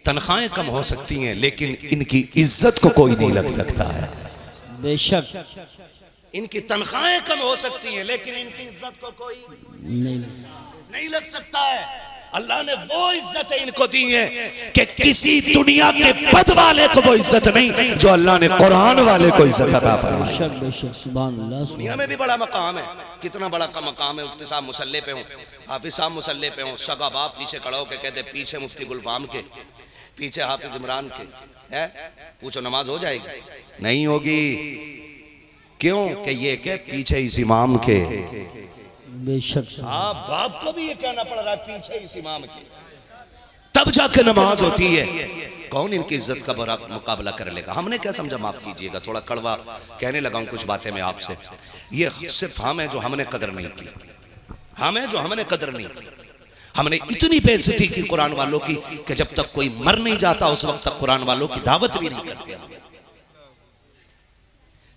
तनख्वाहें कम हो सकती हैं लेकिन इनकी इज्जत को कोई नहीं लग सकता है। बेशक इनकी तनख्वाहें कम हो सकती हैं लेकिन इनकी इज्जत को कोई नहीं लग सकता है। अल्लाह ने वो इज्जत इनको दी है कि किसी दुनिया के पद वाले को वो इज्जत नहीं जो अल्लाह ने कुरान वाले को इज्जत अता फरमाई। बेशक बेशक सुभान अल्लाह। दुनिया में भी बड़ा मकाम है, कितना बड़ा का मकाम है। मुफ्ती साहब मुसल्ले पे हों, हाफिज साहब मुसल्ले पे हों, सगा बाप पीछे खड़ा होकर कहते पीछे मुफ्ती गुलफाम के, पीछे हाफिज इमरान के, है पूछो नमाज हो जाएगी? नहीं होगी। क्यों? कि ये के पीछे इस इमाम के। बेशक हाँ, बाप को भी ये कहना पड़ रहा है पीछे इस इमाम के, तब जाके नमाज होती है। कौन इनकी इज्जत का बड़ा मुकाबला कर लेगा? हमने क्या समझा, माफ कीजिएगा थोड़ा कड़वा कहने लगा हूं कुछ बातें मैं आपसे। ये सिर्फ हम हैं जो हमने कदर नहीं की, हम हैं जो हमने कदर नहीं की। हमने इतनी बेइज्जती की कुरान वालों की कि जब तक कोई मर नहीं जाता उस वक्त तक कुरान वालों की दावत भी नहीं करते हम।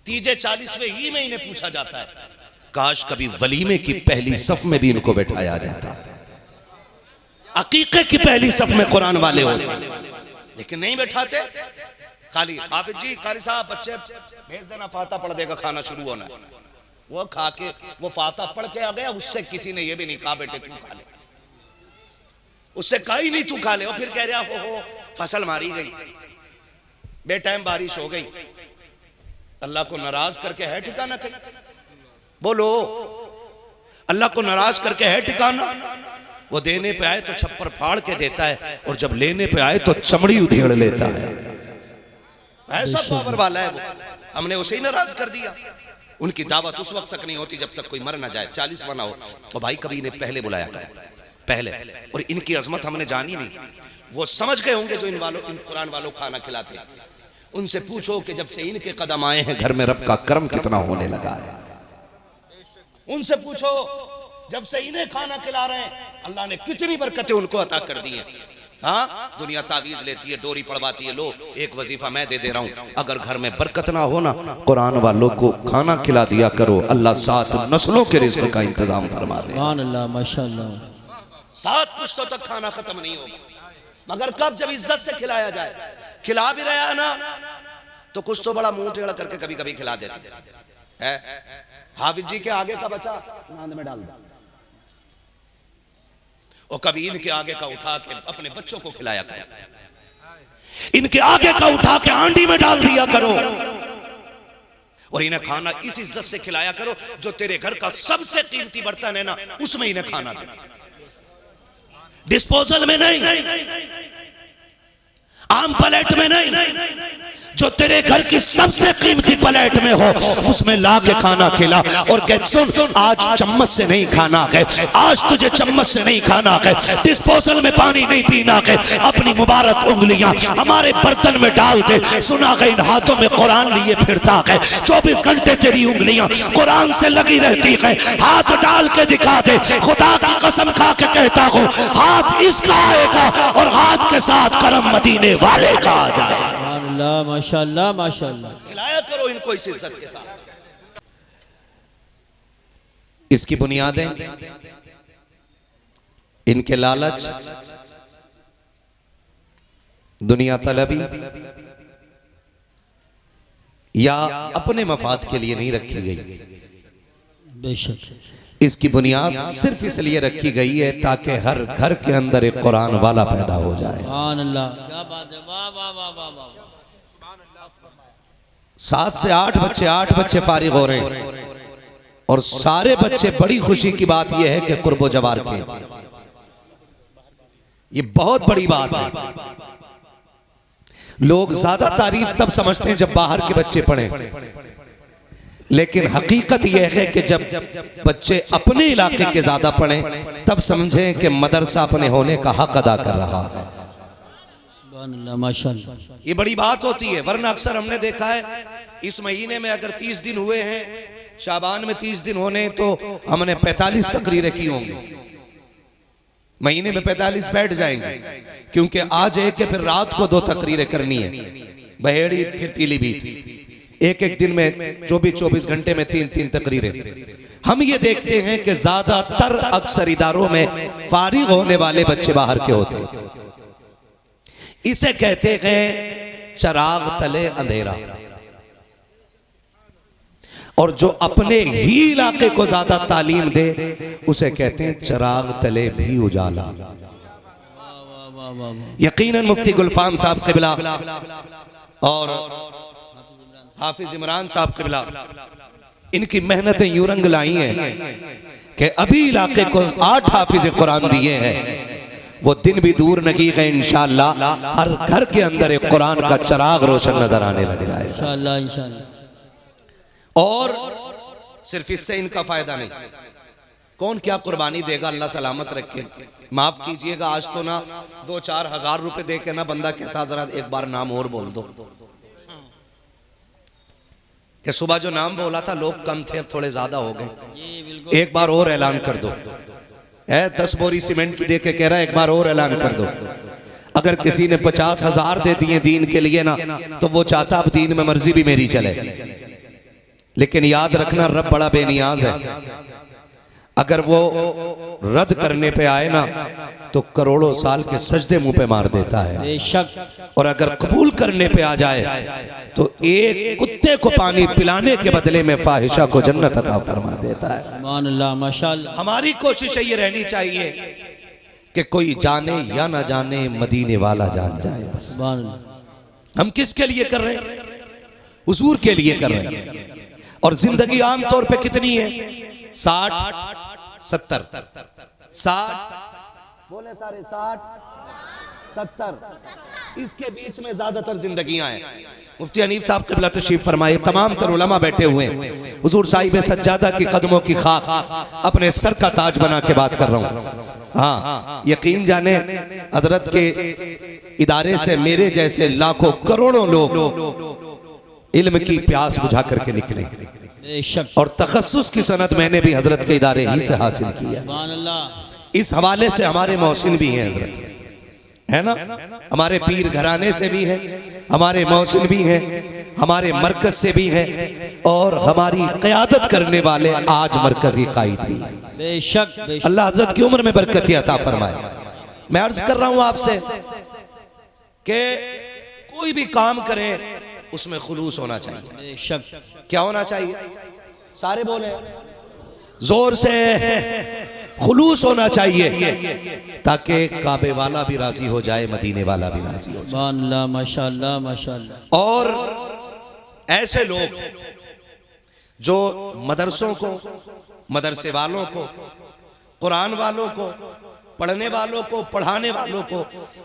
तीजे 40वें ही में इन्हें पूछा जाता है, काश कभी वलीमे की पहली सफ में भी इनको बैठाया जाता, अकीके की पहली सफ में कुरान वाले होते, लेकिन नहीं बैठाते। खाली हाफिज जी, कारी साहब बच्चे भेज देना, फाता पढ़ देगा, खाना शुरू होना है। वो खा के वो फाता पढ़ के आ गया, उससे किसी ने ये भी नहीं कहा बेटे तू खा ले, उससे कहा ही नहीं तू खा ले। और फिर कह रहा हो फसल मारी गई, बेटाइम बारिश हो गई। अल्लाह को नाराज करके है ठिकाना कहीं? बोलो, अल्लाह को नाराज करके है ठिकाना? वो देने पे आए तो छप्पर फाड़ के देता है और जब लेने पे आए तो चमड़ी उधेड़ लेता है। ऐसा पावर वाला है वो। हमने उसे ही नाराज कर दिया। उनकी दावत उस वक्त तक नहीं होती जब तक कोई मर ना जाए। 40 बना हो तो भाई कभी इन्हें पहले बुलाया करें, पहले। और इनकी अजमत हमने जानी नहीं। वो समझ गए होंगे जो इन कुरान वालों खाना खिलाते हैं। उनसे पूछो कि जब से इनके कदम आए हैं घर में रब का करम कितना होने लगा है। उनसे पूछो जब से इन्हें खाना खिला रहे हैं अल्लाह ने कितनी बरकतें उनको अता कर दी हैं। हाँ, दुनिया तावीज लेती है, डोरी पड़वाती है, लो एक वजीफा मैं दे दे रहा हूं। अगर घर में बरकत ना हो ना, कुरान वालों को खाना खिला दिया करो, अल्लाह 7 नस्लों के रिज़्क़ का इंतजाम फरमा दे। सुभान अल्लाह, माशाअल्लाह। 7 पुश्तों तक खाना खत्म नहीं होगा, मगर कब? जब इज्जत से खिलाया जाए। खिला भी रहा है ना तो कुछ तो बड़ा मुंह टेढ़ा करके कभी कभी खिला देते है। हाफिज जी के आगे का बचा नांद में डाल दो, और कभी इनके आगे का उठा के अपने बच्चों को खिलाया करो, इनके आगे का उठा के आंडी में डाल दिया करो, और इन्हें खाना इस इज्जत से खिलाया करो जो तेरे घर का सबसे कीमती बर्तन है ना, उसमें इन्हें खाना दे, डिस्पोजल में नहीं, आम प्लेट में नहीं, जो तेरे घर की सबसे कीमती प्लेट में हो उसमें ला के खाना खिला। और कह सुन, आज चम्मच से नहीं खाना है, आज तुझे चम्मच से नहीं खाना है, डिस्पोजल में पानी नहीं पीना है, अपनी मुबारक उंगलियां हमारे बर्तन में डाल दे। सुना है इन हाथों में कुरान लिए फिरता है, 24 घंटे तेरी उंगलियां कुरान से लगी रहती है। हाथ डाल के दिखा दे, खुदा की कसम खा के कहता हूं, हाथ इसका आएगा और हाथ के साथ करम मदीने वाले का आ जाए। माशाअल्लाह माशाअल्लाह। खिलाया करो इनको इस इज्जत के साथ। इसकी बुनियादें इनके लालच, दुनिया तलबी या अपने मफाद के लिए नहीं रखी गई। बेशक इसकी बुनियाद सिर्फ इसलिए रखी गई है ताकि हर घर के अंदर एक कुरान वाला पैदा हो जाए। सुभान अल्लाह, क्या बात है, वाह वाह वाह वाह वाह। 7 से 8 बच्चे 8 बच्चे फारिग हो रहे हैं, और सारे बच्चे, बड़ी खुशी की बात यह है कि कुर्बो जवार के, ये बहुत बड़ी बात है। लोग ज्यादा तारीफ तब समझते हैं जब बाहर के बच्चे पढ़ें, लेकिन हकीकत यह है कि जब बच्चे अपने इलाके के ज्यादा पढ़ें तब समझें कि मदरसा अपने होने का हक अदा कर रहा है। माशाअल्लाह, ये बड़ी बात होती है। वरना अक्सर हमने देखा है इस महीने में अगर 30 दिन हुए हैं, शाबान में 30 दिन होने, तो हमने 45 तकरीरें की होंगी। महीने में 45 बैठ जाएंगे, क्योंकि आज एक फिर रात को 2 तकरीरें करनी है, बहेड़ी फिर पीलीभीत, एक दिन में 24 घंटे में 3 तकरीरें। हम ये देखते हैं कि ज्यादातर अक्सर इदारों में फारिग होने वाले बच्चे बाहर के होते हैं। इसे कहते हैं चराग तले अंधेरा। और जो अपने ही इलाके को ज्यादा तालीम दे उसे कहते हैं चराग तले भी उजाला। यकीनन मुफ्ती गुलफाम साहब क़िबला और हाफिज इमरान साहब क़िबला इनकी मेहनतें यूं रंग लाई हैं कि अभी इलाके को 8 हाफिज कुरान दिए हैं। वो दिन भी दूर नहीं है, इंशाअल्लाह हर घर के अंदर एक कुरान का चराग रोशन नजर आने लग जाएगा इंशाअल्लाह इंशाअल्लाह। और सिर्फ इससे इनका फायदा नहीं, कौन क्या कुर्बानी देगा, अल्लाह सलामत रखे। माफ कीजिएगा, आज तो ना 2-4 हज़ार रुपए दे के ना बंदा कहता जरा एक बार नाम और बोल दो, कि सुबह जो नाम बोला था लोग कम थे अब थोड़े ज्यादा हो गए, एक बार और ऐलान कर दो। 10 बोरी सीमेंट की दे के कह रहा है एक बार और ऐलान कर दो। अगर किसी ने 50,000 दे दिए दीन के लिए ना तो वो चाहता अब दीन में मर्जी भी मेरी चले। लेकिन याद रखना रब बड़ा बेनियाज है, अगर वो रद्द करने पे आए ना तो करोड़ों साल के सजदे मुंह पे मार देता है, बेशक। और अगर कबूल करने पे आ जाए तो एक कुत्ते को पानी पिलाने के बदले में फाहिशा को जन्नत अता फरमा देता है। सुभान अल्लाह माशाअल्लाह। हमारी कोशिश ये रहनी चाहिए कि कोई जाने या ना जाने मदीने वाला जान जाए बस। सुभान अल्लाह। हम किसके लिए कर रहे हैं? हुजूर के लिए कर रहे हैं। और जिंदगी आम तौर पे कितनी है? 60-70 बोले सारे 60-70 इसके बीच में ज्यादातर जिंदगियां हैं। मुफ्ती हनीफ साहब क़िबला तशरीफ फरमाए, तमाम तर उलमा बैठे हुए हैं। हुजूर साहिब सज्जादा की कदमों की खाक अपने सर का ताज बना के बात कर रहा हूँ। हाँ, यकीन जाने हजरत के इदारे से मेरे जैसे लाखों करोड़ों लोग इल्म की प्यास बुझा करके निकले, बेशक। और तखस्सुस की सनद मैंने भी हजरत के इदारे ही से हासिल किया। सुभान अल्लाह। इस हवाले से हमारे मोहसिन भी हैं हजरत, है ना, हमारे पीर घराने से भी है, हमारे मोहसिन भी हैं, हमारे मरकज से भी हैं, और हमारी क़यादत करने वाले आज मरकजी कायद भी हैं। बेशक बेशक। अल्लाह हजरत की उम्र में बरकत अता फरमाए। मैं अर्ज कर रहा हूं आपसे कि कोई भी काम करे उसमें खुलूस होना चाहिए। बेशक। क्या होना चाहिए? सारे बोले जोर से, खुलूस होना चाहिए ताकि काबे वाला भी राजी हो जाए, मदीने वाला भी राजी हो जाए। सुभान अल्लाह माशाअल्लाह माशाअल्लाह। और ऐसे लोग जो मदरसों को, मदरसे वालों को, कुरान वालों को, पढ़ने वालों को, पढ़ाने वालों को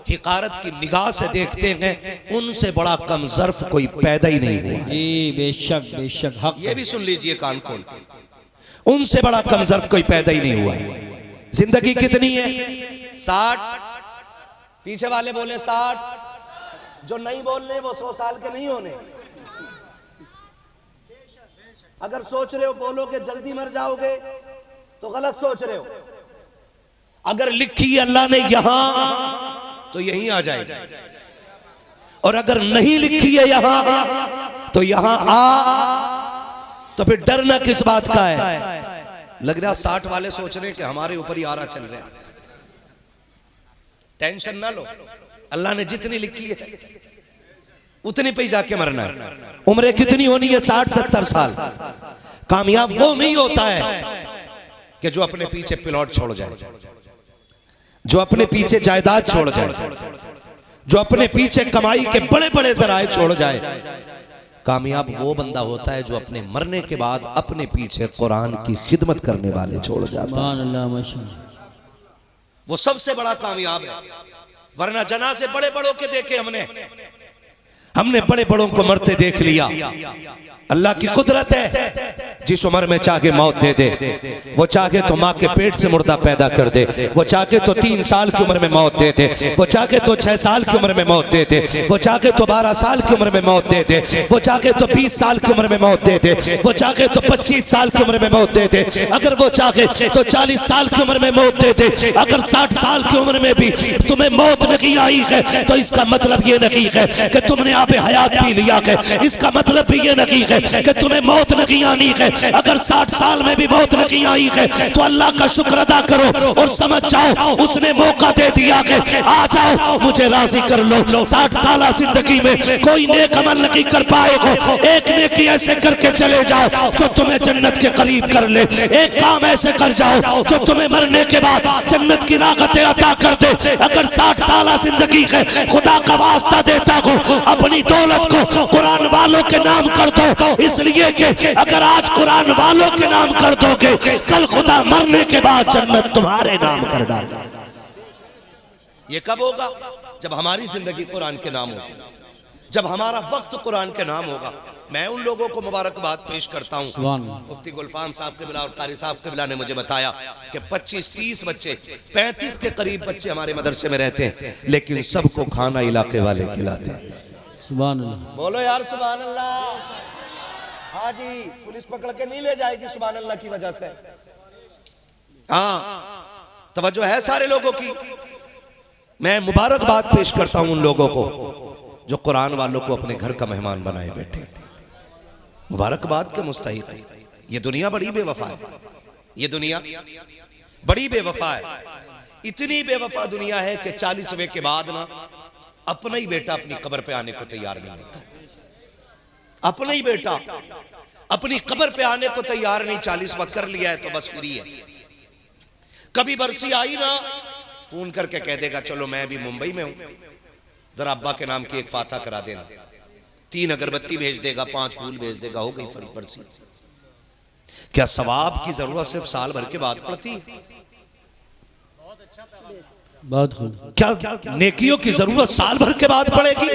हिकारत की निगाह से देखते हैं, उनसे बड़ा कम ज़र्फ कोई पैदा ही नहीं हुआ। जी बेशक बेशक। हक। ये भी सुन लीजिए कान खोल के, उनसे बड़ा कम ज़र्फ कोई पैदा ही नहीं हुआ। जिंदगी कितनी है? 60। पीछे वाले बोले 60, जो नहीं बोल रहे वो 100 साल के नहीं होने। अगर सोच रहे हो बोलो कि जल्दी मर जाओगे तो गलत सोच रहे हो। अगर लिखी अल्लाह ने यहां तो यहीं आ जाएगी, और अगर नहीं लिखी है यहां तो यहां आ, तो फिर डरना किस बात का है? लग रहा 60 वाले सोच रहे हैं कि हमारे ऊपर ही आरा चल रहा है। टेंशन ना लो, अल्लाह ने जितनी लिखी है उतनी पे ही जाके मरना है। उम्र कितनी होनी है? 60-70 साल। कामयाब वो नहीं होता है कि जो अपने पीछे प्लॉट छोड़ जाए, जो अपने पीछे जायदाद छोड़ जाए, जो अपने पीछे कमाई के बड़े बड़े जराए छोड़ जाए। कामयाब वो बंदा होता है जो अपने मरने के बाद अपने पीछे कुरान की खिदमत करने वाले छोड़ जाता है। सुभान अल्लाह माशाअल्लाह। वो सबसे बड़ा कामयाब है। वरना जनाज़े बड़े बड़ों के देखे हमने बड़े बड़ों को मरते देख लिया। अल्लाह की कुदरत है, जिस उम्र में चाहे मौत दे दे, वो चाहे तो माँ के पेट से मुर्दा पैदा कर दे, वो चाहे तो 3 साल की उम्र में मौत दे दे, वो चाहे तो 6 साल की उम्र में मौत दे दे, वो चाहे तो 12 साल की उम्र में मौत दे दे, वो चाहे तो 20 साल की उम्र में मौत दे दे, वो चाहे तो 25 साल की उम्र में मौत दे दे, अगर वो चाहे तो 40 साल की उम्र में मौत दे दे। अगर 60 साल की उम्र में भी तुम्हें मौत नहीं आई है तो इसका मतलब ये नहीं है कि तुमने आप हयात पी लिया है। इसका मतलब भी ये नहीं है कि तुम्हें मौत नहीं आनी है। अगर 60 साल में भी मौत नहीं आई है तो अल्लाह का शुक्र अदा करो और समझ जाओ उसने मौका दे दिया कि आ जाओ मुझे राजी कर लो। 60 साल जिंदगी में कोई नेक अमल नहीं कर पाए हो, एक नेकी ऐसे करके चले जाओ जो तुम्हें जन्नत के करीब कर ले। एक काम ऐसे कर जाओ जो तुम्हें मरने के बाद जन्नत की राहतें अता कर दे। अगर 60 साल जिंदगी है, खुदा का वास्ता देता हो अपनी दौलत को कुरान वालों के नाम कर दो, इसलिए कि अगर आज कुरान वालों के नाम कर दोगे कल खुदा मरने के बाद जन्नत तुम्हारे नाम कर डालेगा। ये कब होगा? जब हमारी जिंदगी कुरान के नाम होगी, जब हमारा वक्त कुरान के नाम होगा। मैं उन लोगों को मुबारकबाद पेश करता हूँ। मुफ्ती गुलफाम साहब के बिला और कारी साहब के बिला ने मुझे बताया कि 25-30 बच्चे, 35 के करीब बच्चे हमारे मदरसे में रहते हैं, लेकिन सबको खाना इलाके वाले खिलाते हैं। सुभान अल्लाह। बोलो यार सुभान अल्लाह। हाँ जी, पुलिस पकड़ के नहीं ले जाएगी सुभान अल्लाह की वजह से। हाँ, तवज्जो है सारे लोगों की। मैं मुबारकबाद पेश करता हूं उन लोगों को जो कुरान वालों को अपने घर का मेहमान बनाए बैठे। मुबारकबाद के मुस्तहिक है। ये दुनिया बड़ी बेवफा है, ये दुनिया बड़ी बेवफा है। इतनी बेवफा दुनिया है कि 40वें के बाद ना अपना ही बेटा अपनी कब्र पे आने को तैयार नहीं होता। अपना ही बेटा अपनी कब्र पे आने को तैयार नहीं। 40वां कर लिया है तो बस फ्री है। कभी बरसी आई ना, फोन करके कह देगा चलो मैं भी मुंबई में हूं, जरा अब्बा के नाम की एक फाता करा देना। 3 अगरबत्ती भेज देगा, 5 फूल भेज देगा, हो गई फरी बरसी। क्या सवाब की जरूरत सिर्फ साल भर के बाद पड़ती है? बहुत खूब। क्या नेकियों की जरूरत साल भर के बाद पड़ेगी?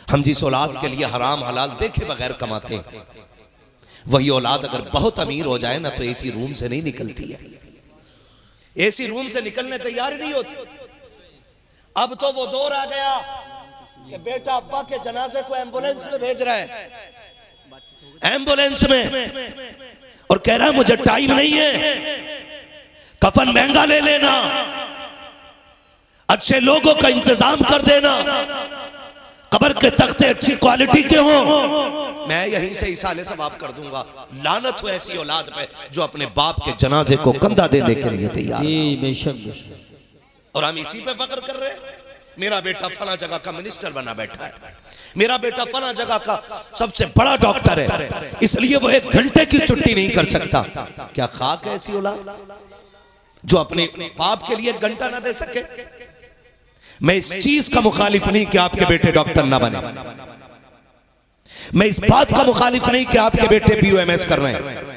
हम जिस औलाद के लिए हराम हलाल देखे बगैर कमाते हैं, वही औलाद अगर बहुत अमीर हो जाए ना तो एसी रूम से नहीं निकलती है। एसी रूम से निकलने तैयार नहीं होती। अब तो वो दौर आ गया कि बेटा अब्बा के जनाजे को एम्बुलेंस में भेज रहा है, एम्बुलेंस में, और कह रहा है मुझे टाइम नहीं है, कफन महंगा ले लेना, अच्छे लोगों का इंतजाम कर देना, कब्र के तख्ते अच्छी क्वालिटी के हो, मैं यहीं से इसाले सवाब कर दूंगा। लानत हो ऐसी औलाद पे जो अपने बाप के जनाजे को कंधा देने के लिए तैयार है। बेशक बेशक। और हम इसी पे फख्र कर रहे हैं। मेरा बेटा फला जगह का मिनिस्टर बना बैठा है, मेरा बेटा फला जगह का सबसे बड़ा डॉक्टर है, इसलिए वो 1 घंटे की छुट्टी नहीं कर सकता। क्या खाक है ऐसी औलाद जो अपने बाप के लिए 1 घंटा ना दे सके? मैं इस चीज का मुखालिफ नहीं कि आपके बेटे डॉक्टर ना बने, मैं इस बात का मुखालिफ नहीं कि आपके बेटे BOMS कर रहे हैं।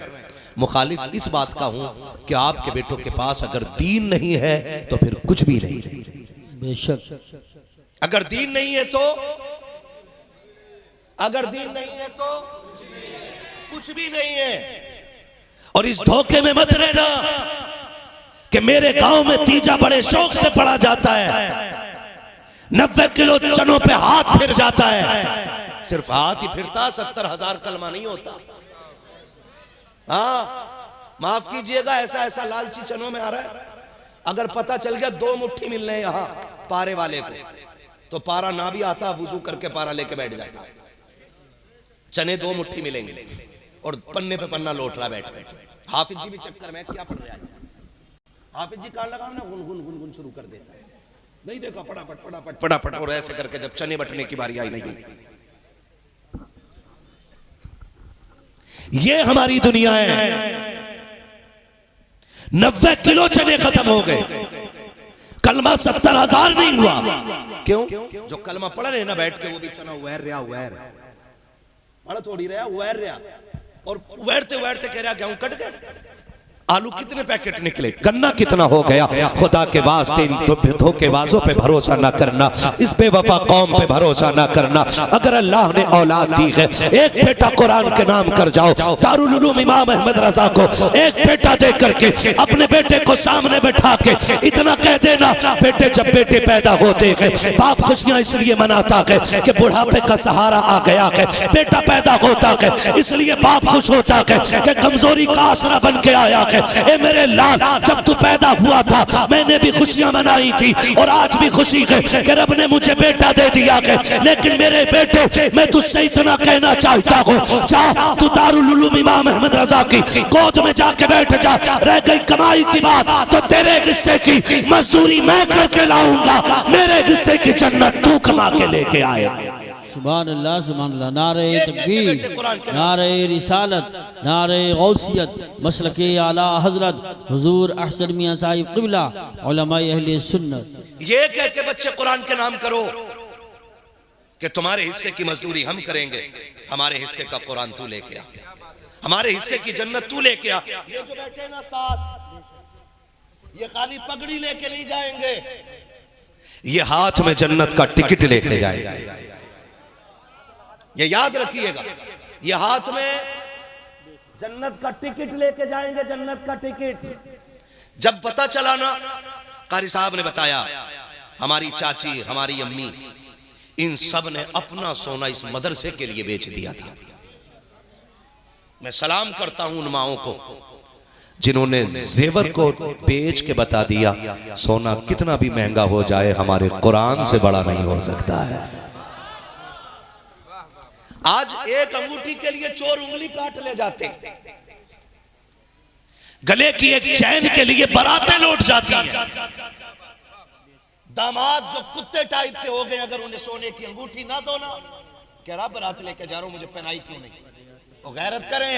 मुखालिफ इस बात का हूं कि आपके बेटों के पास अगर दीन नहीं है तो फिर कुछ भी नहीं। बेशक। अगर दीन नहीं है तो, अगर दीन नहीं है तो कुछ भी नहीं है। और इस धोखे में मत रहना कि मेरे गांव में तीजा बड़े शौक से पढ़ा जाता है, 90 किलो चनों पे हाथ फिर जाता है। सिर्फ हाथ ही फिरता, 70,000 कलमा नहीं होता। हाँ, माफ कीजिएगा, ऐसा ऐसा लालची चनों में आ रहा है। अगर पता चल गया 2 मुट्ठी मिल रहे यहाँ पारे वाले को, तो पारा ना भी आता, वुजू करके पारा लेके बैठ जाता। चने 2 मुट्ठी मिलेंगे और पन्ने पे पन्ना लौट रहा बैठ बैठ। हाफिज जी भी चक्कर में क्या पढ़ रहा है? हाफिज जी कान लगाओ ना, गुन गुन गुन गुन शुरू कर देता है। नहीं देखा, फटाफट फटाफट फटाफट, और ऐसे करके जब चने बटने की बारी आई नहीं। ये हमारी दुनिया है। 90 किलो चने खत्म हो गए, कलमा 70,000 नहीं हुआ। क्यों? जो कलमा पढ़ रहे ना बैठ के, वो भी चना वैर रहा, वैर पढ़ थोड़ी रहा, वैर रहा, और वैरते वैरते कह रहा गेहूं कट गए। आलू कितने पैकेट निकले, गन्ना कितना हो गया। खुदा के वास्ते इन धोखेबाजों पे भरोसा ना करना, इस बेवफा कौम पे भरोसा ना करना। अगर अल्लाह ने औलाद दी है, एक बेटा कुरान के नाम कर जाओ। दारुल उलूम इमाम अहमद रजा को एक बेटा दे करके अपने बेटे को सामने बैठा के इतना कह देना, बेटे जब बेटे पैदा होते हैं बाप खुशियां इसलिए मनाता है कि बुढ़ापे का सहारा आ गया है, बेटा पैदा होता है इसलिए बाप खुश होता है कि कमजोरी का आसरा बन के आया है। के ए मेरे लाल, जब तू पैदा हुआ था मैंने भी खुशियां मनाई थी और आज भी खुशी है कि रब ने मुझे बेटा दे दिया के, लेकिन मेरे बेटे मैं तुझसे इतना कहना चाहता हूँ, जा तू दारुल उलूम इमाम अहमद रजा की गोद में जाके बैठ जा। रह गई कमाई की बात तो तेरे हिस्से की मजदूरी मैं करके लाऊंगा, मेरे हिस्से की जन्नत तू कमा के लेके आएगा। सुभान अल्लाह, सुभान अल्लाह। नारे तकबीर, नारे रिसालत, नारे गौसियत, मसलके आला हजरत हुजूर अहसन मियां साहिब क़िबला उलमाए अहले सुन्नत। ये कह के बच्चे कुरान के नाम करो कि तुम्हारे हिस्से की मजदूरी हम करेंगे, हमारे हिस्से का कुरान तू लेके आ, हमारे हिस्से की जन्नत तू लेके आ। ये जो बैठे ना साथ, ये खाली पगड़ी लेके नहीं जाएंगे, ये हाथ में जन्नत का टिकट लेके जाएंगे। ये याद रखिएगा, ये हाथ में जन्नत का टिकट लेके जाएंगे, जन्नत का टिकट। जब पता चला ना, कारी साहब ने बताया, हमारी चाची, हमारी अम्मी, इन सब ने अपना सोना इस मदरसे के लिए बेच दिया था। मैं सलाम करता हूं उन माओं को जिन्होंने जेवर को बेच के बता दिया, सोना कितना भी महंगा हो जाए हमारे कुरान से बड़ा नहीं हो सकता है। आज एक अंगूठी के लिए चोर उंगली काट ले जाते, गले की एक चैन के लिए बारातें लौट जाती हैं। दामाद जो कुत्ते टाइप के हो गए, अगर उन्हें सोने की अंगूठी ना दो ना, कह रहा बारात लेके जा रहा हूं, मुझे पहनाई क्यों नहीं। वो गैरत करें,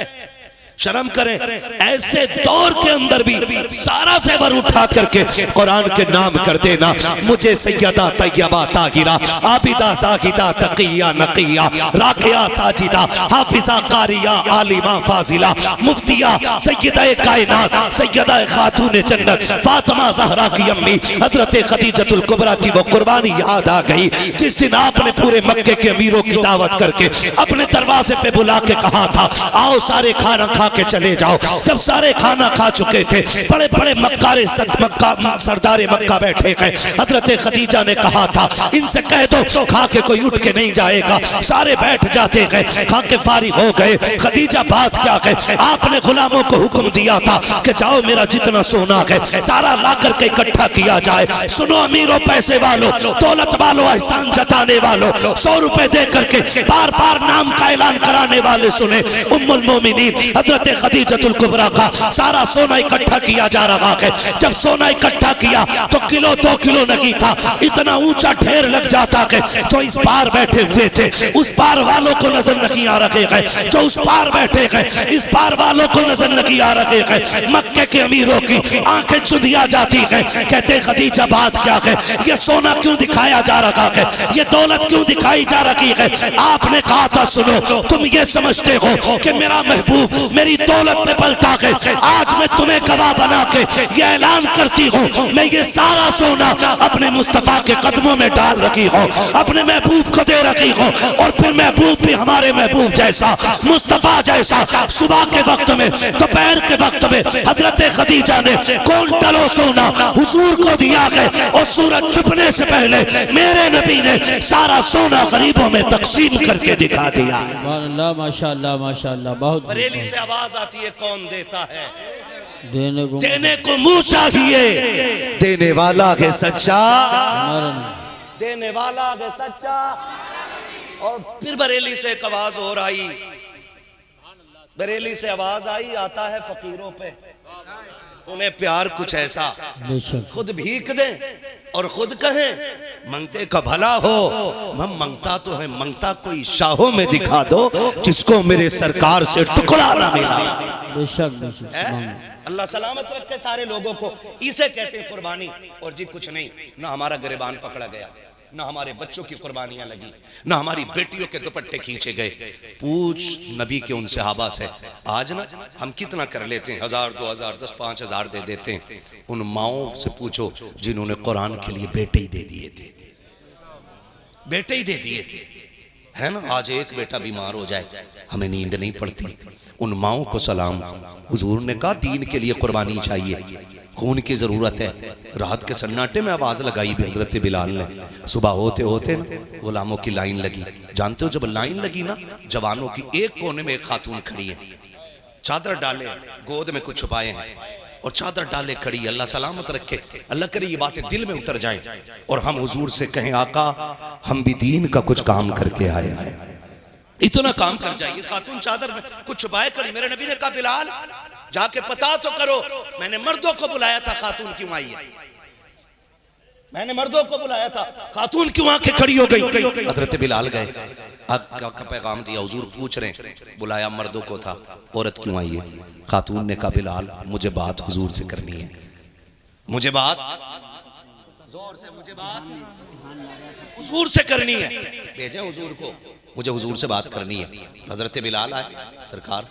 शर्म करें। ऐसे दौर के अंदर भी सारा ज़ेवर उठा करके कुरान के नाम कर देना, मुझे सैयदा तैयबा ताहिरा आबिदा ज़ाहिदा तकिया नकिया राकिया साजिदा हाफिजा कारिया आलिमा फाजिला मुफ्तिया सैयदा कायनात सैयदा खातून जन्नत फातिमा ज़हरा की अम्मी हजरत खदीजतुल कुबरा की वो कुर्बानी याद आ गई, जिस दिन आपने पूरे मक्के के अमीरों की दावत करके अपने दरवाजे पे बुला के कहा था, आओ सारे खाना खा के चले जाओ। जब सारे खाना खा चुके थे, बड़े बड़े मक्कारे सरदारे मक्का बैठे गए, हजरत खदीजा ने कहा था, इनसे कह दो खा के कोई उठ के नहीं जाएगा। सारे बैठ जाते गए, खा के फारिग हो गए। खदीजा बात क्या है, आपने गुलामों को हुक्म दिया था कि जाओ मेरा जितना सोना है सारा ला करके इकट्ठा किया जाए। सुनो अमीरों, पैसे वालों, दौलत वालों, एहसान जताने वालों, 100 रुपए दे करके बार बार नाम का ऐलान कराने वाले सुने, उम्मुल मोमिनीन हजरत खदीजतुल कुबरा का सारा सोना इकट्ठा किया जा रहा है। जब सोना इकट्ठा किया तो किलो 2 किलो नहीं था, इतना ऊंचा ढेर लग जाता है। जो इस पार बैठे हुए थे उस पार वालों को नजर नहीं आ रहे हैं, जो उस पार बैठे हैं इस पार वालों को नजर नहीं आ रहे हैं। मक्के के अमीरों की आंखें चुंधिया जाती है, कहते खदीजा बात क्या है, ये सोना क्यों दिखाया जा रहा है, ये दौलत क्यों दिखाई जा रही है। आपने कहा था, सुनो तुम ये समझते हो कि मेरा महबूब मेरी दौलत पे पलता है, आज मैं तुम्हें गवाह बना के ये ऐलान करती हूँ, मैं ये सारा सोना अपने मुस्तफा के कदमों में डाल रखी हूँ, अपने महबूब को दे रखी हूँ। और फिर महबूब भी हमारे महबूब जैसा, मुस्तफा जैसा, सुबह के वक्त में, दोपहर के वक्त में हजरत खदीजा ने कौन टलो सोना हुजूर को दिया है, और सूरज छुपने से पहले मेरे नबी ने सारा सोना गरीबों में तकसीम करके दिखा दिया। माशाअल्लाह माशाअल्लाह। बहुत बरेली से आवाज आती है, कौन देता है, देने को मुंह चाहिए, देने वाला है सच्चा, देने वाला है सच्चा। और फिर बरेली से एक आवाज और आई, बरेली से आवाज आई, आता है फकीरों पे, उन्हें प्यार कुछ ऐसा, खुद भीख दें और खुद कहें मंगते का भला हो। हम मंगता तो है, मंगता कोई शाहों में दिखा दो जिसको मेरे सरकार से टुकड़ा ना मिला। अल्लाह सलामत रखे सारे लोगों को। इसे कहते हैं कुर्बानी। और जी कुछ नहीं, ना हमारा गिरबान पकड़ा गया, ना हमारे बच्चों की कुर्बानियां लगी, ना हमारी बेटियों के दुपट्टे खींचे गए। पूछ नबी के उन सहाबा से, आज ना हम कितना कर लेते हैं, 1000 2000 10 5000 दे देते हैं। उन माओं से पूछो जिन्होंने कुरान के लिए बेटे ही दे दिए थे, बेटे ही दे दिए थे, है ना। आज एक बेटा बीमार हो जाए हमें नींद नहीं पड़ती। उन माओं को सलाम। हुजूर ने कहा दीन के लिए कुर्बानी चाहिए, खून की जरूरत है। रात के सन्नाटे में आवाज लगाई भी हजरत बिलाल ने। सुबह होते होते ना गुलामों की लाइन लगी। जानते हो जब लाइन लगी ना, जवानों की एक कोने में एक खातून खड़ी है, चादर डाले, गोद में कुछ छुपाए हैं और चादर डाले खड़ी, अल्लाह सलामत रखे, अल्लाह करे ये बातें दिल में उतर जाएं और हम हुजूर से कहें आका हम भी दीन का कुछ काम करके आए हैं, इतना काम कर जाइए। खातून चादर में कुछ छुपाए खड़ी, मेरे नबी ने कहा बिलाल जाके पता तो करो, मैंने मर्दों को बुलाया था, खातून क्यों आई है? मैंने मर्दों को बुलाया था, खातून क्यों आके खड़ी हो गई? हजरत बिलाल गए, आका का पैगाम दिया, हुजूर पूछ रहे हैं बुलाया मर्दों को था, औरत क्यों आई है? खातून ने कहा बिलाल मुझे बात हुजूर से करनी है, मुझे बात जोर से, मुझे बात हुजूर से करनी है, भेजें हुजूर को, मुझे हुजूर से बात करनी है। हजरत बिलाल आए, सरकार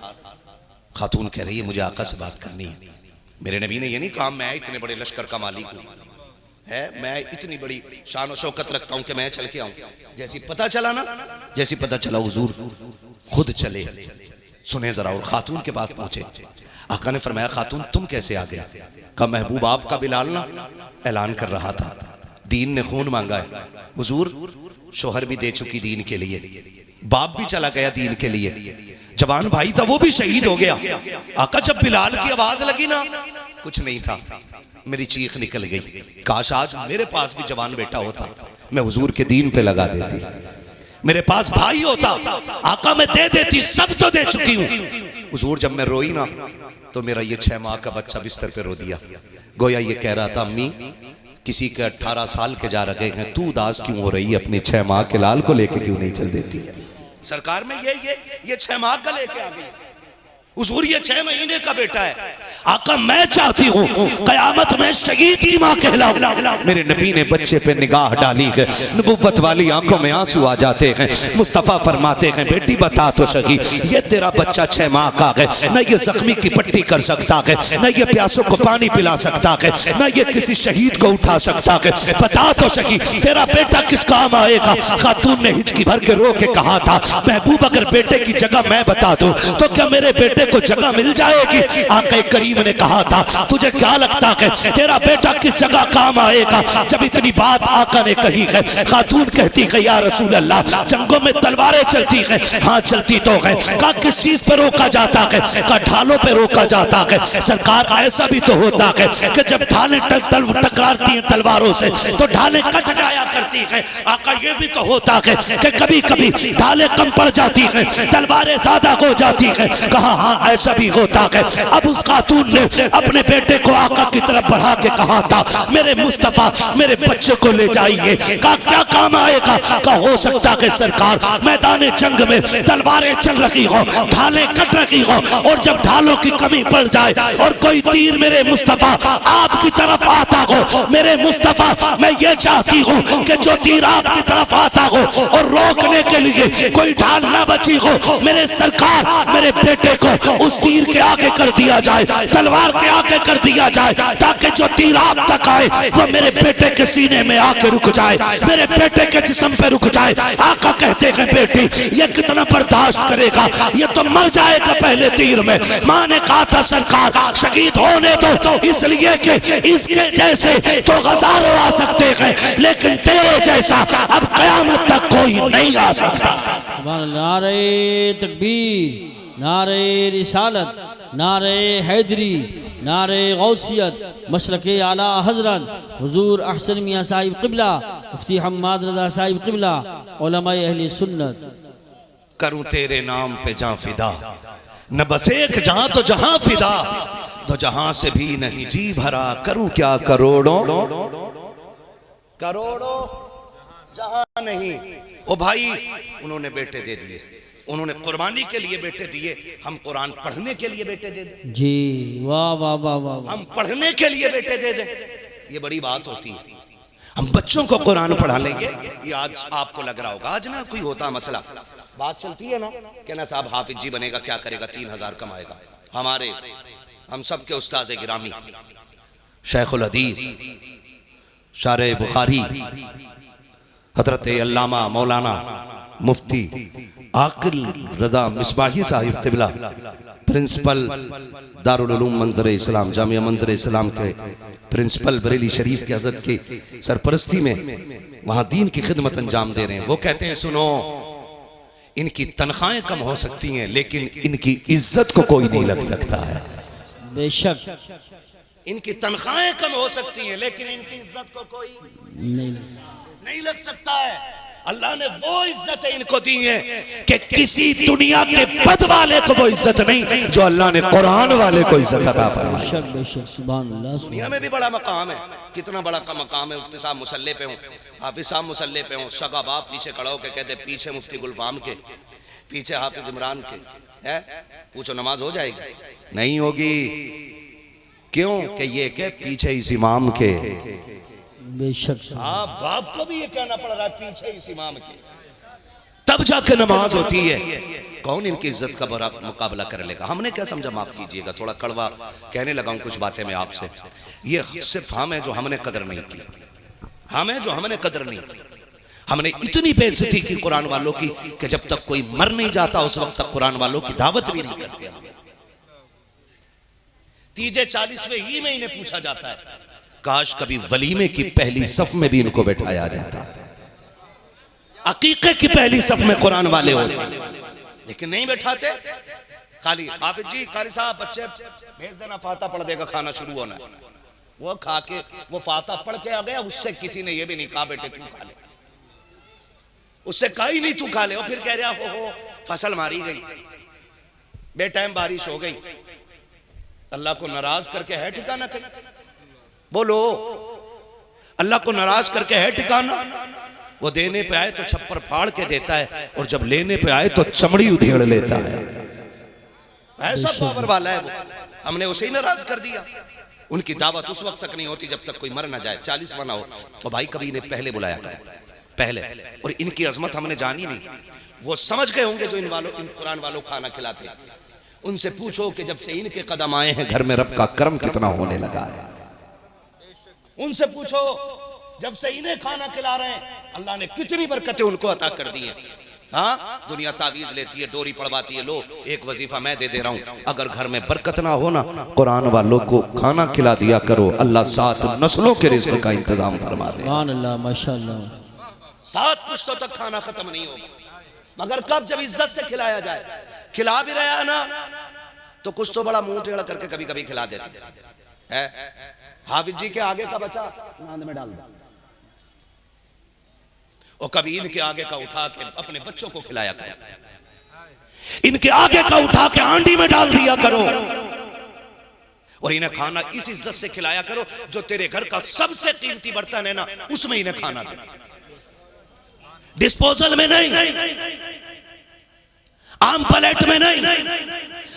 खातून कह रही है मुझे आका से बात करनी है। मेरे नबी ने ये नहीं कहा मैं इतने बड़े लश्कर का मालिक हूं, है मैं इतनी बड़ी शान और शौकत रखता हूं कि मैं चल के आऊं। जैसी पता चला ना, जैसी पता चला हुजूर खुद चले, सुने जरा, और खातून के पास पहुंचे। आका ने फरमाया खातून तुम कैसे आ गए? कहा महबूब आपका बिलाल ना ऐलान कर रहा था, दीन ने खून मांगा है, हुजूर शोहर भी दे चुकी दीन के लिए, बाप भी चला गया दीन के लिए, जवान भाई था वो भी शहीद हो गया। आका जब बिलाल की आवाज लगी ना, कुछ नहीं था, मेरी चीख निकल गई, काश आज मेरे पास भी जवान बेटा होता, मैं हुजूर के दीन पे लगा देती, मेरे पास भाई होता, आका मैं दे देती, सब तो दे चुकी हूं। हुजूर जब मैं रोई ना तो मेरा ये 6 माह का बच्चा बिस्तर पे रो दिया, गोया ये कह रहा था अम्मी किसी के 18 साल के जा रखे हैं, तू उदास क्यों हो रही है, अपने 6 माह के लाल को लेके क्यों नहीं चल देती है? सरकार में ये 6 माह का लेके आ गई, हुजूर ये 6 महीने का बेटा है। आका मैं चाहती हूँ कयामत में शहीद की माँ कहलाऊं। मेरे नबी ने बच्चे पे निगाह डाली है, नबुव्वत वाली आंखों में आंसू आ जाते हैं। मुस्तफ़ा फरमाते हैं बेटी बता तो सही, ये तेरा बच्चा 6 माह का है, न ये जख्मी की पट्टी कर सकता है, न ये प्यासों को पानी पिला सकता है, न ये किसी शहीद को उठा सकता है, बता तो सही तेरा बेटा किस काम आएगा? खातून ने हिचकी भर के रो के कहा था महबूब अगर बेटे की जगह मैं बता दूं तो क्या मेरे बेटे को जगह मिल जाएगी? आका करीम ने कहा था तुझे क्या लगता है तेरा बेटा किस जगह काम आएगा? जब इतनी बात आका ने कही है, खातून कहती है या रसूल अल्लाह जंगों में तलवारें चलती है, हाँ चलती तो है, कहा किस चीज पे रोका जाता है? कहा ढालों पे रोका जाता है। सरकार ऐसा भी तो होता है कि जब ढालें टकराती हैं तलवारों से तो ढालें कट जाया करती है। आका ये भी तो होता है कि कभी कभी ढालें कम पड़ जाती हैं, तलवारें ज्यादा हो जाती हैं। कहा हाँ ऐसा भी होता है। अब उस खातून ने अपने बेटे को आका की तरफ बढ़ा के कहा था मेरे मुस्तफा मेरे बच्चे को ले जाइए। कहा क्या काम आएगा? कहा हो सकता है सरकार मैदान जंग में तलवारें चल रही हो, ढालें कट रही हो, और जब ढालों की कमी पड़ जाए और कोई तीर मेरे मुस्तफा आपकी तरफ आता हो, मेरे मुस्तफा मैं ये चाहती हूँ कि जो तीर आपकी तरफ आता हो और रोकने के लिए कोई ढाल ना बची हो, मेरे सरकार मेरे बेटे को उस तीर के आगे कर दिया जाए, तलवार के आगे कर दिया जाए, ताकि जो तीर आप तक आए वो मेरे बेटे के सीने में आके रुक जाए, मेरे बेटे के जिस्म पे रुक जाए। आका कहते हैं बेटी ये कितना बर्दाश्त करेगा, ये तो मर जाएगा पहले तीर में। माँ ने कहा था सरकार शहीद होने दो, इसलिए कि इसके जैसे तो हजारों आ सकते हैं, लेकिन तेरे जैसा अब कयामत तक कोई नहीं आ सकता। नारे तकबीर, नारे रिसालत, नारे हैदरी, नारे गौसियत, मशरक़े आला हज़रत हुज़ूर अहसन मियाँ साहिब क़िबला, मुफ्ती हम्माद रज़ा साहिब क़िबला, उलमाए अहले सुन्नत। करूं तेरे नाम पे जां फिदा, न बस एक जहां तो जहां फिदा, तो जहां से भी नहीं जी भरा, करूं क्या करोड़ों करोड़ों जहां नहीं। ओ भाई उन्होंने बेटे दे दिए, उन्होंने कुर्बानी के लिए बेटे दिए, हम कुरान पढ़ने के लिए बेटे दे दें जी, वाह वाह वाह वाह, हम पढ़ने के लिए बेटे दे दें, ये बड़ी बात होती है। हम बच्चों को कुरान पढ़ा लेंगे। ये आज आपको लग रहा होगा आज ना कोई होता मसला, बात चलती है ना कहना साहब हाफिज जी बनेगा क्या करेगा, 3000 कमाएगा। हमारे हम सब के उस्ताद गिरामी शेखुल हदीस शारे बुखारी हजरत अल्लामा मौलाना मुफ्ती आकिल रजा मिसबाही साहिब क़िबला, प्रिंसिपल दारुल उलूम मंजर इस्लाम जामिया मंजर इस्लाम के प्रिंसिपल बरेली शरीफ के हज़रत की सरपरस्ती में वहाँ दीन की खिदमत अंजाम दे रहे हैं। वो कहते हैं सुनो इनकी तनख्वाहें कम हो सकती हैं लेकिन इनकी इज्जत को कोई नहीं लग सकता है। बेशक इनकी तनख्वाहें कम हो सकती हैं लेकिन इनकी इज्जत को कोई नहीं लग सकता है। अल्लाह ने वो इज्जत इनको दी है कि किसी दुनिया के बद वाले को वो इज्जत नहीं जो अल्लाह ने कुरान वाले को इज्जत अता फरमाई। बेशक बेशक सुभान अल्लाह। दुनिया में भी बड़ा मकाम है, कितना बड़ा का मकाम है। मुफ्ती साहब मुसल्ले पे हों, हाफिज साहब मुसल्ले पे हों, सगा बाप पीछे खड़ा होकर कहते पीछे मुफ्ती गुलफाम के, पीछे हाफिज इमरान के, है पूछो नमाज हो जाएगी? नहीं होगी। क्यों? कि ये के पीछे इस इमाम के। बेशक हाँ, बाप को भी ये कहना पड़ रहा है पीछे इस इमाम के, तब जाके नमाज होती है। कौन इनकी इज्जत का बड़ा मुकाबला कर लेगा? हमने क्या समझा, माफ कीजिएगा थोड़ा कड़वा कहने लगा हूं कुछ बातें मैं आपसे। ये सिर्फ हम हैं जो हमने कदर नहीं की, हम हैं जो हमने कदर नहीं की। हमने इतनी बेइज्जती की कुरान वालों की कि जब तक कोई मर नहीं जाता उस वक्त तक कुरान वालों की दावत भी नहीं करते। हम तीजे 40वें ही में इन्हें पूछा जाता है, काश कभी वलीमे की पहली सफ में भी इनको बैठाया जाता, अकीके की पहली सफ में कुरान वाले होते, लेकिन नहीं बैठाते। खाली हाफिज जी, कारी साहब बच्चे भेज देना, फाता पढ़ देगा, खाना शुरू होना। वो खा के वो फाता पढ़ के आ गया, उससे किसी ने ये भी नहीं कहा बेटे तू खा ले, उससे कहा ही नहीं तू खा ले। और फिर कह रहा हो फसल मारी गई, बेटाइम बारिश हो गई, अल्लाह को नाराज करके है ठिकाना कहीं? बोलो, अल्लाह को नाराज करके है ठिकाना? वो देने पे आए तो छप्पर फाड़ के देता है और जब लेने पे आए तो चमड़ी उधेड़ लेता है। ऐसा पावर वाला है वो। हमने उसे ही नाराज कर दिया। उनकी दावत उस वक्त तक नहीं होती जब तक कोई मर ना जाए, 40 ना हो। तो भाई कभी इन्हें पहले बुलाया करो, पहले। और इनकी अजमत हमने जानी नहीं। वो समझ गए होंगे जो इन कुरान वालों खाना खिलाते। उनसे पूछो कि जब से इनके कदम आए हैं घर में रब का करम कितना होने लगा है। उनसे पूछो जब से इन्हें खाना खिला रहे हैं अल्लाह ने कितनी बरकतें उनको अता कर दी हैं। हाँ, दुनिया तावीज लेती है, डोरी पड़वाती है, लो एक वजीफा मैं दे रहा हूं। अगर घर में बरकत ना हो ना, कुरान वालों को खाना खिला दिया करो, अल्लाह 7 नस्लों के रिज़्क़ का इंतजाम फरमा दे। सुभान अल्लाह, माशाअल्लाह। 7 पुश्तों तक खाना खत्म नहीं होगा, मगर कब? जब इज्जत से खिलाया जाए। खिला भी रहा है ना तो कुछ तो बड़ा मुंह टेढ़ा करके कभी कभी खिला देते हैं। हाफिज जी के आगे का बचा नांद में डाल दो, और कभी इनके आगे का उठा के अपने बच्चों को खिलाया करो, इनके आगे का उठा के आंडी में डाल दिया करो, और इन्हें खाना इस इज्जत से खिलाया करो जो तेरे घर का सबसे कीमती बर्तन है ना, उसमें इन्हें खाना दे, डिस्पोजल में नहीं, आम प्लेट में नहीं,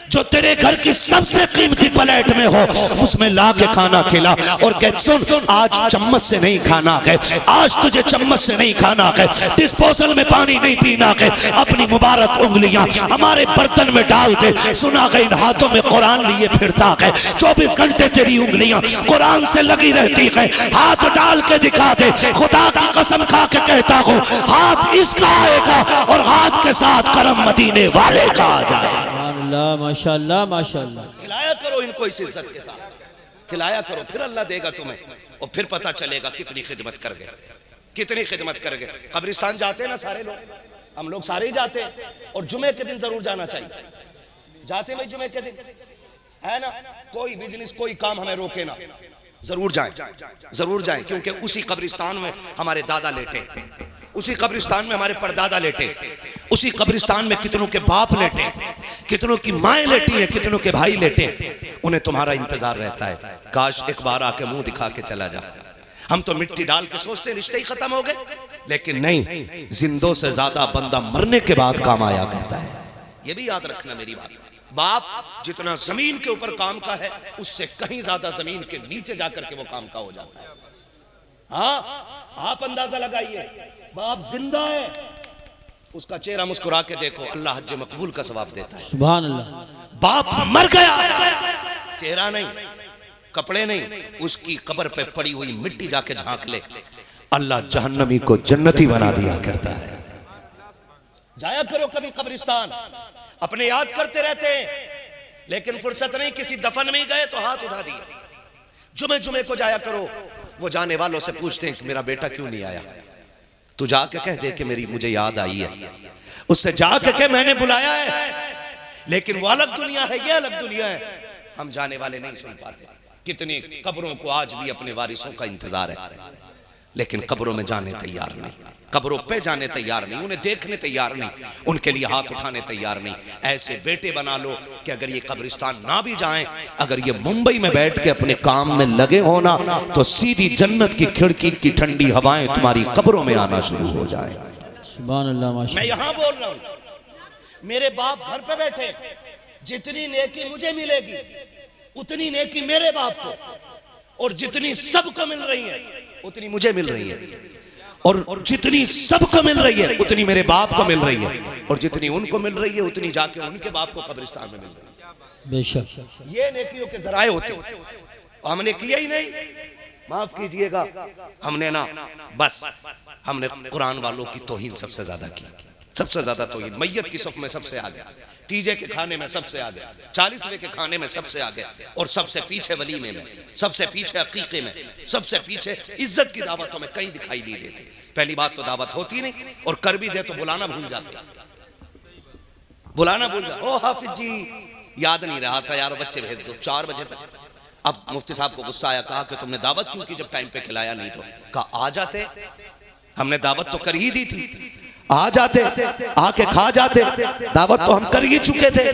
जो तेरे घर की सबसे कीमती प्लेट में हो उसमें ला के खाना खिला। और कह सुन, आज चम्मच से नहीं खाना है, आज तुझे चम्मच से नहीं खाना है, डिस्पोजल में पानी नहीं पीना है, अपनी मुबारक उंगलियां हमारे बर्तन में डाल दे। सुना है इन हाथों में कुरान लिए फिरता है, 24 घंटे तेरी उंगलियां कुरान से लगी रहती है। हाथ डाल के दिखा दे, खुदा की कसम खा के कहता हूं, हाथ इसका आएगा और हाथ के साथ करम मदीने वाले का आ जाए। माशाअल्लाह माशाअल्लाह। खिलाया करो इनको इस इज्जत के साथ, खिलाया करो, फिर अल्लाह देगा तुम्हें, और फिर पता चलेगा कितनी खिदमत कर गए, कितनी खिदमत कर गए। कब्रिस्तान जाते हैं ना सारे लोग, हम लोग सारे ही जाते हैं, और जुमे के दिन जरूर जाना चाहिए। जाते भाई जुमे के दिन, है ना? कोई बिजनेस कोई काम हमें रोके ना, जरूर जाएं, जरूर जाएं, क्योंकि उसी कब्रिस्तान में हमारे दादा लेटे, उसी कब्रिस्तान में हमारे परदादा लेटे, उसी कब्रिस्तान में कितनों के बाप लेटे, कितनों की माएँ लेटी हैं, कितनों के भाई लेटे। उन्हें तुम्हारा इंतजार रहता है, काश एक बार आके मुंह दिखा के चला जा। हम तो मिट्टी डाल के सोचते रिश्ते ही खत्म हो गए, लेकिन नहीं, जिंदों से ज्यादा बंदा मरने के बाद काम आया करता है। ये भी याद रखना मेरी बात। बाप जितना जमीन के ऊपर काम का है, उससे कहीं ज्यादा जमीन के नीचे जाकर के वो काम का हो जाता है। हाँ, आप अंदाजा लगाइए, बाप जिंदा है, उसका चेहरा मुस्कुरा के देखो, अल्लाह हज मकबूल का सवाब देता है। सुभान अल्लाह। बाप मर गया, चेहरा नहीं, कपड़े नहीं, उसकी कब्र पे पड़ी हुई मिट्टी जाके झांक ले, अल्लाह जहन्नमी को जन्नती बना दिया करता है। जाया करो कभी कब्रिस्तान, अपने याद करते रहते हैं, लेकिन फुर्सत नहीं, किसी दफन में ही गए तो हाथ उठा दिए। जुमे जुमे को जाया करो, वो जाने वालों से पूछते हैं कि मेरा बेटा क्यों नहीं आया, तू जाके कह दे कि मेरी मुझे याद आई है, उससे जाके कह मैंने बुलाया है, लेकिन वो अलग दुनिया है, ये अलग दुनिया है, हम जाने वाले नहीं सुन पाते। कितनी कब्रों को आज भी अपने वारिसों का इंतजार है, लेकिन कब्रों में जाने तैयार नहीं, कब्रों पे जाने तैयार नहीं, उन्हें देखने तैयार नहीं, उनके लिए हाथ उठाने तैयार नहीं। ऐसे बेटे बना लो कि अगर ये कब्रिस्तान ना भी जाएं, अगर ये मुंबई में बैठ के अपने काम में लगे हो ना, तो सीधी जन्नत की खिड़की की ठंडी हवाएं तुम्हारी कब्रों में आना शुरू हो जाए। सुभान अल्लाह। मैं यहां बोल रहा हूं, मेरे बाप घर पे बैठे, जितनी नेकी मुझे मिलेगी उतनी नेकी मेरे बाप को, और जितनी सबको मिल रही है उतनी मुझे मिल रही है, और जितनी सबको मिल रही है उतनी मेरे बाप को मिल रही है, और जितनी उनको मिल रही है उतनी जाके उनके बाप को कब्रिस्तान में मिल रही है। बेशक ये नेकियों के जराए होते, हमने किया ही नहीं। माफ कीजिएगा, हमने ना बस हमने कुरान वालों की तौहीन सबसे ज्यादा की, सबसे ज्यादा तौहीन। मैयत की सफ में सबसे आगे, तीजे के खाने में सबसे आगे, 40वें के खाने में सबसे आगे, और सबसे पीछे वलीमे में, सबसे पीछे अकीके में, सबसे पीछे इज्जत की दावतों में कहीं दिखाई नहीं देते। पहली बात तो दावत होती नहीं, और कर भी दे तो बुलाना भूल जाते, बुलाना भूल जाते। ओ हाफिज जी याद नहीं रहा था यार, बच्चे भेज दो 4 बजे तक। अब मुफ्ती साहब को गुस्सा आया, कहा कि तुमने दावत क्यों की जब टाइम पे खिलाया नहीं? तो कहा आ जाते, हमने दावत तो कर ही दी थी, आ जाते, आके खा जाते, दावत तो हम कर ही चुके थे।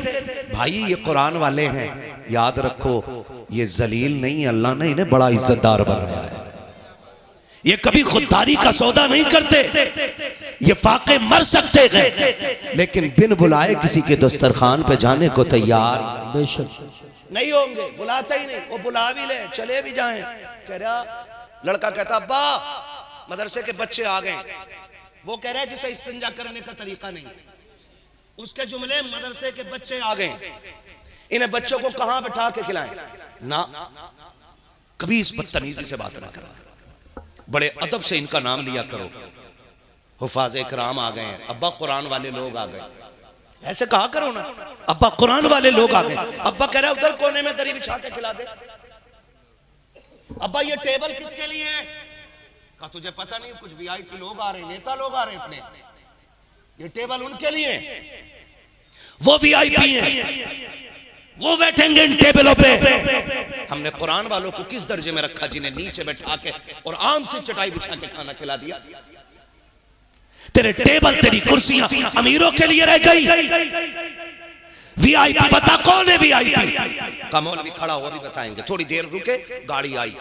भाई ये कुरान वाले हैं, याद रखो, ये जलील नहीं, अल्लाह ने इन्हें बड़ा इज्जतदार बनाया है। ये कभी खुददारी का सौदा नहीं करते, ये फाके मर सकते हैं लेकिन बिन बुलाए किसी के दस्तरखान पे जाने को तैयार नहीं होंगे। बुलाता ही नहीं, वो बुला भी ले, चले भी जाएं। कह रहा लड़का कहता अब्बा मदरसे के बच्चे आ गए, वो कह रहा है जिसे इस्तिंजा करने का तरीका नहीं, उसके जुमले मदरसे के बच्चे आ गए, इन्हें बच्चों को कहां बैठा के खिलाएं ना। कभी इस बदतमीजी से बात ना करो, बड़े अदब से इनका नाम लिया करो। हुफाज इकराम आ गए, अब्बा कुरान वाले लोग आ गए, ऐसे कहा करो ना, अब्बा कुरान वाले लोग आ गए। अब्बा कह रहा है उधर कोने में दरी बिछा के खिला दे। अब्बा ये टेबल किसके लिए है? का तुझे पता नहीं, कुछ वीआईपी लोग आ रहे हैं, नेता लोग आ रहे हैं अपने, ये टेबल उनके लिए, वो वीआईपी हैं, वो बैठेंगे इन टेबलों पे। हमने कुरान वालों को किस दर्जे में रखा, जिन्हें नीचे बैठा के और आम से चटाई बिछा के खाना खिला दिया। तेरे टेबल तेरी कुर्सियां अमीरों के लिए रह गई। वीआईपी बता कौन है वीआईपी? का मौलवी खड़ा हुआ भी बताएंगे। थोड़ी देर रुके, गाड़ी आई,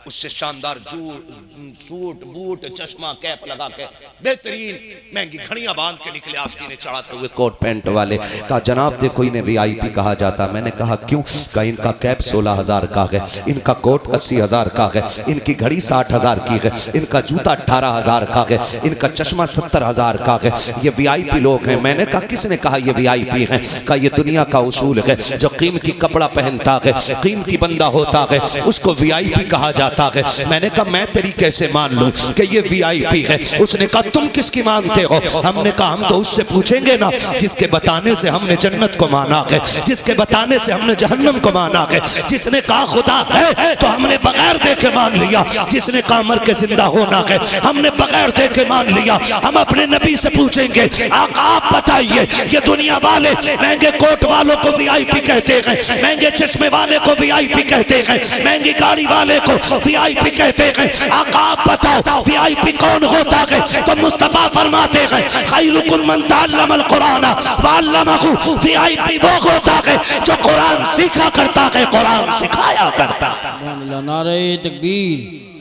उससे शानदार सूट बूट चश्मा कैप लगा के बेहतरीन महंगी घड़ियां बांध के निकले आस्तीने चढ़ाते हुए, कोट पैंट वाले। कहा जनाब देखो इन्हें वीआईपी कहा जाता। मैंने कहा क्यों? कहा इनका कैप 16,000 का है, इनका कोट 80,000 का है, इनकी घड़ी 60,000 की है, इनका जूता 18,000 का है, इनका चश्मा 70,000 का है, ये वीआईपी लोग हैं। मैंने कहा किसने कहा ये वीआईपी हैं? कहा ये दुनिया का उसूल है, जो कीमती कपड़ा पहनता है, कीमती बंदा होता है, उसको वीआईपी कहा जाता है। मैंने कहा मैं तेरी कैसे मान लूं कि ये वीआईपी है? उसने कहा तुम किसकी मानते हो? हमने कहा हम तो उससे पूछेंगे ना जिसके बताने से हमने जन्नत को माना है, जिसके बताने से हमने जहन्नम को माना है। जिसने कहा खुदा है तो हमने बगैर देखे मान लिया, जिसने कहा मर के जिंदा होना है हमने बगैर देखे मान लिया। हम अपने नबी से पूछेंगे आका आप बताइए, ये दुनिया वाले महंगे कोट वालों को वीआईपी कहते हैं, महंगे चश्मे वाले को वीआईपी कहते हैं, महंगी गाड़ी वाले को वीआईपी कहते हैं। आका आप बताओ वीआईपी कौन होता है? तो मुस्तफा फरमाते हैं खैरुकुम मन तअल्लमल कुरान व अल्लमहु। वीआईपी वो होता है जो कुरान सीखा करता है, कुरान सिखाया करता है। नारे तकबीर,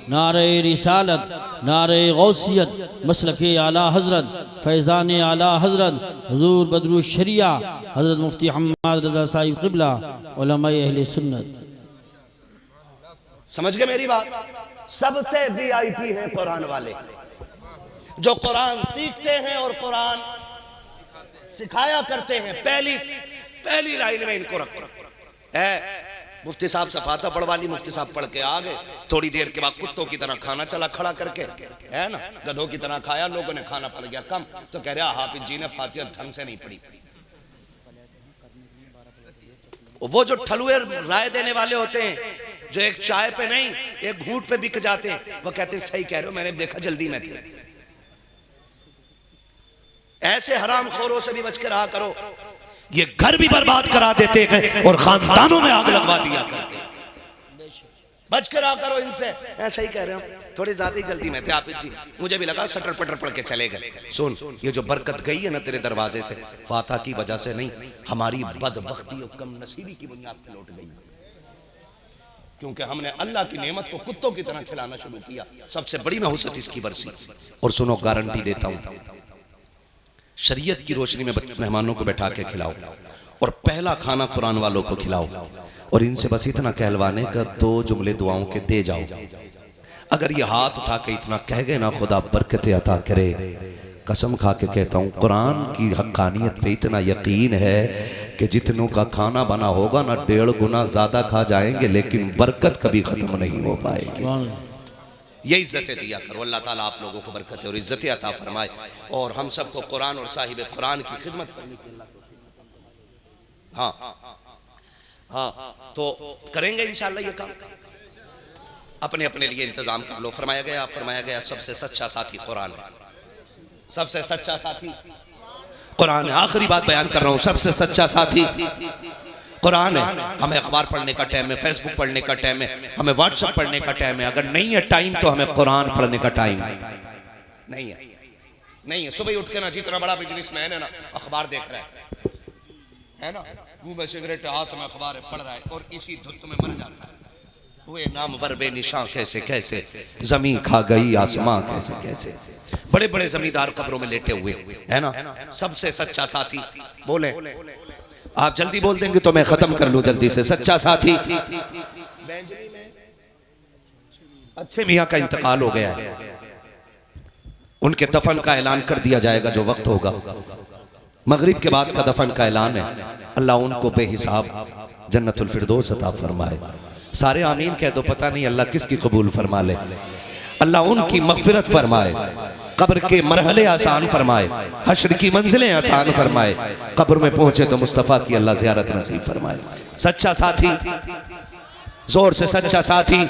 नारे रिसालत, नारे गौसियत, मसलके आला हजरत, फैज़ान आला हजरत हुजूर बदरुल शरिया हजरत मुफ्ती हम्माद रज़ा साहिब क़िबला उलमाए अहले सुन्नत। समझ गए मेरी बात? सबसे वीआईपी हैं कुरान वाले, जो कुरान सीखते हैं और कुरान सिखाया करते हैं। पहली लाइन में इनको रखो। मुफ्ती साहब से फाता पढ़वा ली, मुफ्ती साहब पढ़ के आ गए। थोड़ी देर के बाद कुत्तों की तरह खाना चला खड़ा करके, है ना, गधों की तरह खाया, लोगों ने खाना पड़ गया कम। तो कह रहा हाफिज जी ने फातिहा ढंग से नहीं पढ़ी। वो जो ठलुए राय देने वाले होते हैं, जो एक चाय पे नहीं एक घूंट पे बिक जाते हैं, वो कहते हैं सही कह रहे हो, मैंने देखा जल्दी में थे। ऐसे हराम खोरों से भी बच के रहा करो। ये घर भी बर्बाद करा देते हैं और खानदानों में आग लगवा दिया करते हैं। बच के रहा करो इनसे। ऐसा ही कह रहे हो, थोड़ी ज्यादा ही जल्दी में थे आप जी, मुझे भी लगा सटर पटर पढ़ के चले गए। सुन, ये जो बरकत गई है ना तेरे दरवाजे से, फाता की वजह से नहीं, हमारी बदबख्ती और कम नसीबी की बुनियाद पर लौट गई, क्योंकि हमने अल्लाह की नेमत को कुत्तों की तरह खिलाना शुरू किया। सबसे बड़ी नहुसत इसकी बरसी। और सुनो, गारंटी देता हूं, शरीयत की रोशनी में मेहमानों को बैठा के खिलाओ और पहला खाना कुरान वालों को खिलाओ और इनसे बस इतना कहलवाने का 2 जुमले दुआओं के दे जाओ। अगर ये हाथ उठा के इतना कह गए ना, खुदा बरकत अता करे, कसम खा के कहता हूँ कुरान की हक्कानियत पे इतना यकीन है कि जितनों का खाना बना होगा ना 1.5 गुना ज्यादा खा जाएंगे, लेकिन बरकत कभी खत्म नहीं हो पाएगी। ये इज्जतें दिया करो। अल्लाह ताला आप लोगों को बरकत और इज्जतें अता फरमाए और हम सबको कुरान और साहिब कुरान की खिदमत करने की अल्लाह। हाँ, तो करेंगे इंशाअल्लाह ये काम। अपने अपने लिए इंतजाम कर लो। फरमाया गया सबसे सच्चा साथी कुरान है। सबसे सच्चा साथी कुरान है। आखिरी बात बयान कर रहा हूं, सबसे सच्चा साथी कुरान है। हमें अखबार पढ़ने का टाइम है, फेसबुक पढ़ने का टाइम है, हमें व्हाट्सएप पढ़ने का टाइम है। अगर नहीं है टाइम तो हमें कुरान पढ़ने का टाइम नहीं है। सुबह उठ के ना, जितना बड़ा बिजनेसमैन है ना, अखबार देख रहा है ना, मुंह में सिगरेट हाथ में अखबार पढ़ रहा है और इसी धुत में मर जाता है। हुए नामवर बेनिशां कैसे कैसे, जमी खा गई आसमां कैसे कैसे। बड़े बड़े जमींदार कब्रों में लेटे हुए है ना। सबसे सच्चा साथी बोले, आप जल्दी बोल देंगे तो मैं खत्म कर लूं जल्दी से। सच्चा साथी, बैंजनी में अच्छे मियां का इंतकाल हो गया है, उनके दफन का ऐलान कर दिया जाएगा जो वक्त होगा। मगरिब के बाद का दफन का ऐलान है। अल्लाह उनको बेहिसाब जन्नतुल फिरदौस अता फरमाए। सारे आमीन कह दो, पता नहीं अल्लाह किसकी कबूल फरमा ले। अल्लाह उनकी मगफिरत फरमाए, कब्र के मरहले आसान फरमाए, हश्र की मंजिलें आसान फरमाए, कब्र में पहुंचे तो मुस्तफ़ा की अल्लाह ज़ियारत नसीब फरमाए। सच्चा साथी, जोर से सच्चा साथी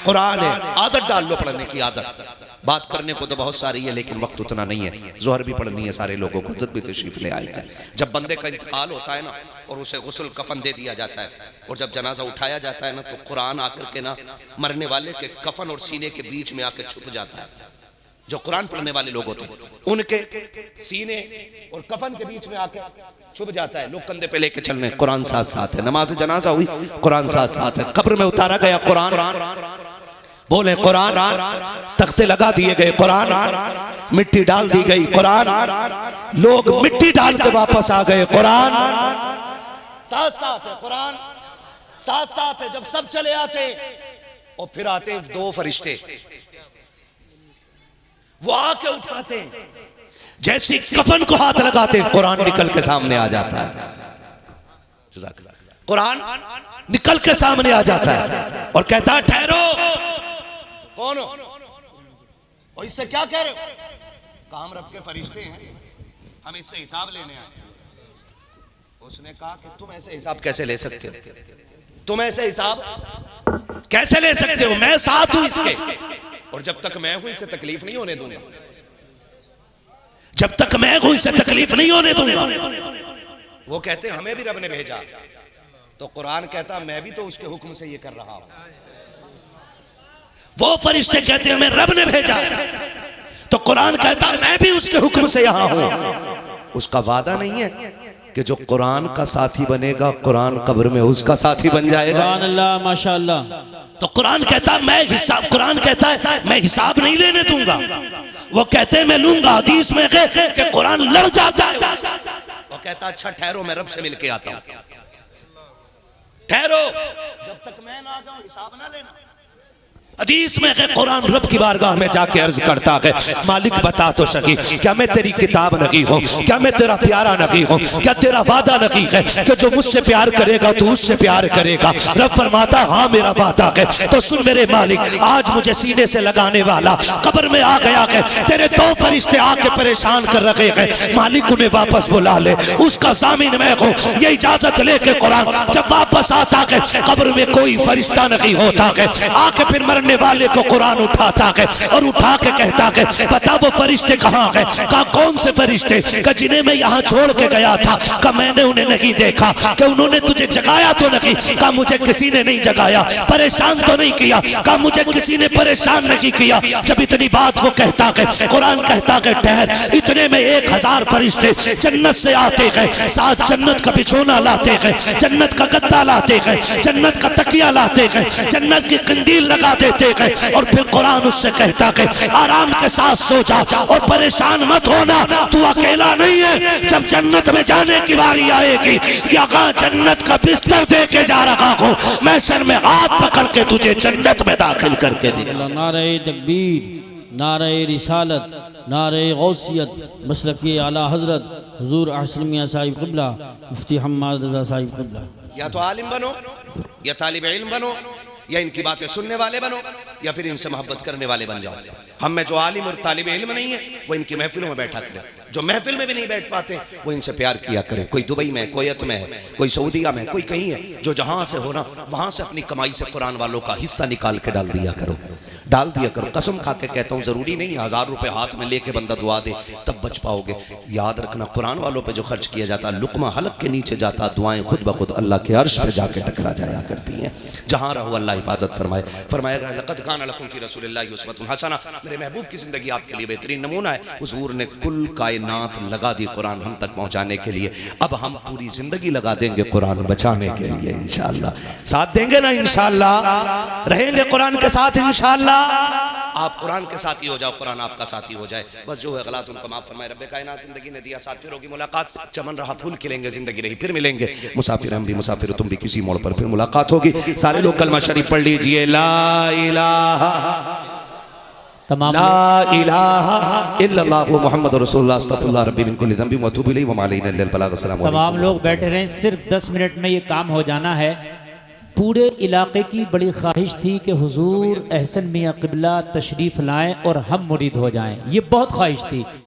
कुरान है। आदत डाल लो पढ़ने की आदत। बात करने को तो बहुत सारी है लेकिन वक्त उतना नहीं है। जोहर भी पढ़नी है सारे लोगों को, इज्जत भी तशरीफ ले आई है। जब बंदे का इंतकाल होता है ना और उसे गुस्ल कफन दे दिया जाता है और जब जनाजा उठाया जाता है ना, तो कुरान आकर के ना मरने वाले के कफन और सीने के बीच में आकर छुप जाता है। जो कुरान पढ़ने वाले लोग होते हैं उनके सीने और कफन के बीच में आकर छुप जाता है। लोग कंधे पे लेके चल रहे हैं, कुरान साथ साथ है। नमाज जनाजा हुई, कुरान साथ साथ है। कब्र में उतारा गया कुरान, बोले कुरान, तख्ते लगा दिए गए कुरान, मिट्टी डाल दी गई कुरान, लोग मिट्टी डाल के वापस आ गए कुरान। साथ साथ है कुरान, साथ साथ है। जब सब चले आते और फिर आते 2 फरिश्ते, वो आके उठाते, जैसे कफन को हाथ लगाते कुरान निकल के सामने आ जाता है। कुरान निकल के सामने आ जाता है और कहता है ठहरो। कौन हो? और इससे क्या कह रहे हो? काम रब के फरिश्ते हैं, हम इससे हिसाब लेने आए। उसने कहा कि तुम ऐसे हिसाब कैसे ले सकते हो? तुम ऐसे हिसाब कैसे ले सकते हो? मैं साथ हूं इसके, और जब तक मैं हूं इससे तकलीफ नहीं होने दूंगा। जब तक मैं हूं इससे तकलीफ नहीं होने दूंगा। वो कहते हमें भी रब ने भेजा, तो कुरान कहता मैं भी तो उसके हुक्म से ये कर रहा हूं। वो फरिश्ते कहते हैं हमें रब ने भेजा, तो कुरान कहता मैं भी उसके हुक्म से यहां हूं। उसका वादा नहीं है कि जो कुरान का साथी बनेगा कुरान कब्र में उसका साथी बन जाएगा। अल्लाह माशाअल्लाह। तो कुरान कहता मैं हिसाब, कुरान कहता है मैं हिसाब नहीं लेने दूंगा। वो कहते हैं मैं लूंगा। हदीस में कि कुरान लड़ जाता है। वो कहता अच्छा ठहरो, मैं रब से मिलके आता हूं। ठहरो, जब तक मैं ना जाऊं हिसाब ना लेना। हदीस में है कुरान रब की बारगाह में जाके अर्ज करता है मालिक बता तो सकी, क्या मैं तेरी किताब नहीं हूँ? क्या मैं तेरा प्यारा नहीं हूँ? क्या तेरा वादा नहीं है कि जो मुझसे प्यार करेगा तो उससे प्यार करेगा? रब फरमाता हाँ मेरा वादा है। तो सुन मेरे मालिक, आज मुझे सीने से लगाने वाला कब्र में आ गया है, तेरे 2 फरिश्ते आके परेशान कर रखे हैं, मालिक उन्हें वापस बुला ले, उसका जामीन मैं हूँ। ये इजाजत लेके कुरान जब वापस आता है, कब्र में कोई फरिश्ता नहीं होता है, आके फिर मरने करने वाले को कुरान उठाता है और उठा के कहता है बता वो फरिश्ते कहाँ गए? कहा कौन से फरिश्ते? कहा जिन्हें मैं यहाँ छोड़ के गया था। कहा मैंने उन्हें नहीं देखा। कि उन्होंने तुझे जगाया तो नहीं? कहा मुझे किसी ने नहीं जगाया। परेशान तो नहीं किया? कहा मुझे किसी ने परेशान नहीं किया। जब इतनी बात वो कहता है, कुरान कहता है ठहर, इतने में 1000 फरिश्ते जन्नत से आते हैं, साथ जन्नत का बिछोना लाते हैं, जन्नत का गद्दा लाते हैं, जन्नत का तकिया लाते हैं, जन्नत की कंदील लगा देते हैं। और फिर कुरान उससे कहता है आराम के साथ सो जा और परेशान मत होना, तू अकेला नहीं है। जब जन्नत में जाने की बारी आएगी, यहाँ जन्नत का बिस्तर दे के जा रहा हूँ, मैं सर में हाथ पकड़ के तुझे जन्नत में दाखिल करके दिखा। नारे तकबीर, नारे रिसालत, नारे गौसियत, मसलकी आला हजरत हुजूर अहसन मियां साहिब क़िबला, मुफ्ती हम्माद रज़ा साहिब क़िबला। या तो आलिम बनो, या तालिब इल्म बनो, या इनकी बातें सुनने वाले बनो, या फिर इनसे मोहब्बत करने वाले बन जाओ। हम में जो आलिम और तालिब इल्म नहीं है वो इनकी महफिलों में बैठा करें, जो महफिल में भी नहीं बैठ पाते वो इनसे प्यार किया करें। कोई दुबई में, कोयत में है, कोई सऊदीया में, कोई कहीं है, जो जहां से होना वहां से अपनी कमाई से कुरान वालों का हिस्सा निकाल के डाल दिया करो, डाल दिया करो। कसम खा के कहता हूँ, जरूरी नहीं 1000 रुपए हाथ में लेके बंदा दुआ दे तब बच पाओगे। याद रखना कुरान वालों पे जो खर्च किया जाता, लुकमा हलक के नीचे जाता, दुआएं खुद ब खुद अल्लाह के अर्श पे जाके टकरा जाया करती हैं। जहां रहो अल्लाह हिफाजत फरमाए। फरमाएगा लक़द कान लकुम फ़ी रसूलिल्लाहि उस्वतुन हसना, मेरे महबूब की जिंदगी आपके लिए बेहतरीन नमूना है। हुजूर ने कुल कायनात लगा दी कुरान हम तक पहुंचाने के लिए। अब हम पूरी जिंदगी लगा देंगे कुरान बचाने के लिए इंशाअल्लाह। साथ देंगे ना इंशाअल्लाह, रहेंगे कुरान के साथ इंशाअल्लाह। आप कुरान के साथी हो जाओ, कुरान आपका साथी हो जाए। बस जो है गलत उनको माफ फरमाए। रब्बे कायनात जिंदगी ने दिया, साथ फिर होगी मुलाकात। चमन रहा फूल खिलेंगे, जिंदगी रही फिर मिलेंगे। मुसाफिर हम भी मुसाफिर, तुम भी किसी मोड़ पर फिर मुलाकात होगी। सारे लोग कलमा शरीफ पढ़ लीजिए। ला इलाहा ला इलाहा इल्लल्लाह मुहम्मद रसूलुल्लाह अस्तगफिरुल्लाह रब्बी मिन कुल्ली ज़ंबिन व अतूबु इलैहि व मा अलैना इल्लल बलाग। अस्सलामु अलैकुम। तमाम लोग बैठे रहें, सिर्फ 10 मिनट में ये काम हो जाना है। पूरे इलाके की बड़ी ख्वाहिश थी कि हुजूर अहसन मियां क़िबला तशरीफ़ लाएं और हम मुरीद हो जाएं, ये बहुत ख्वाहिश थी।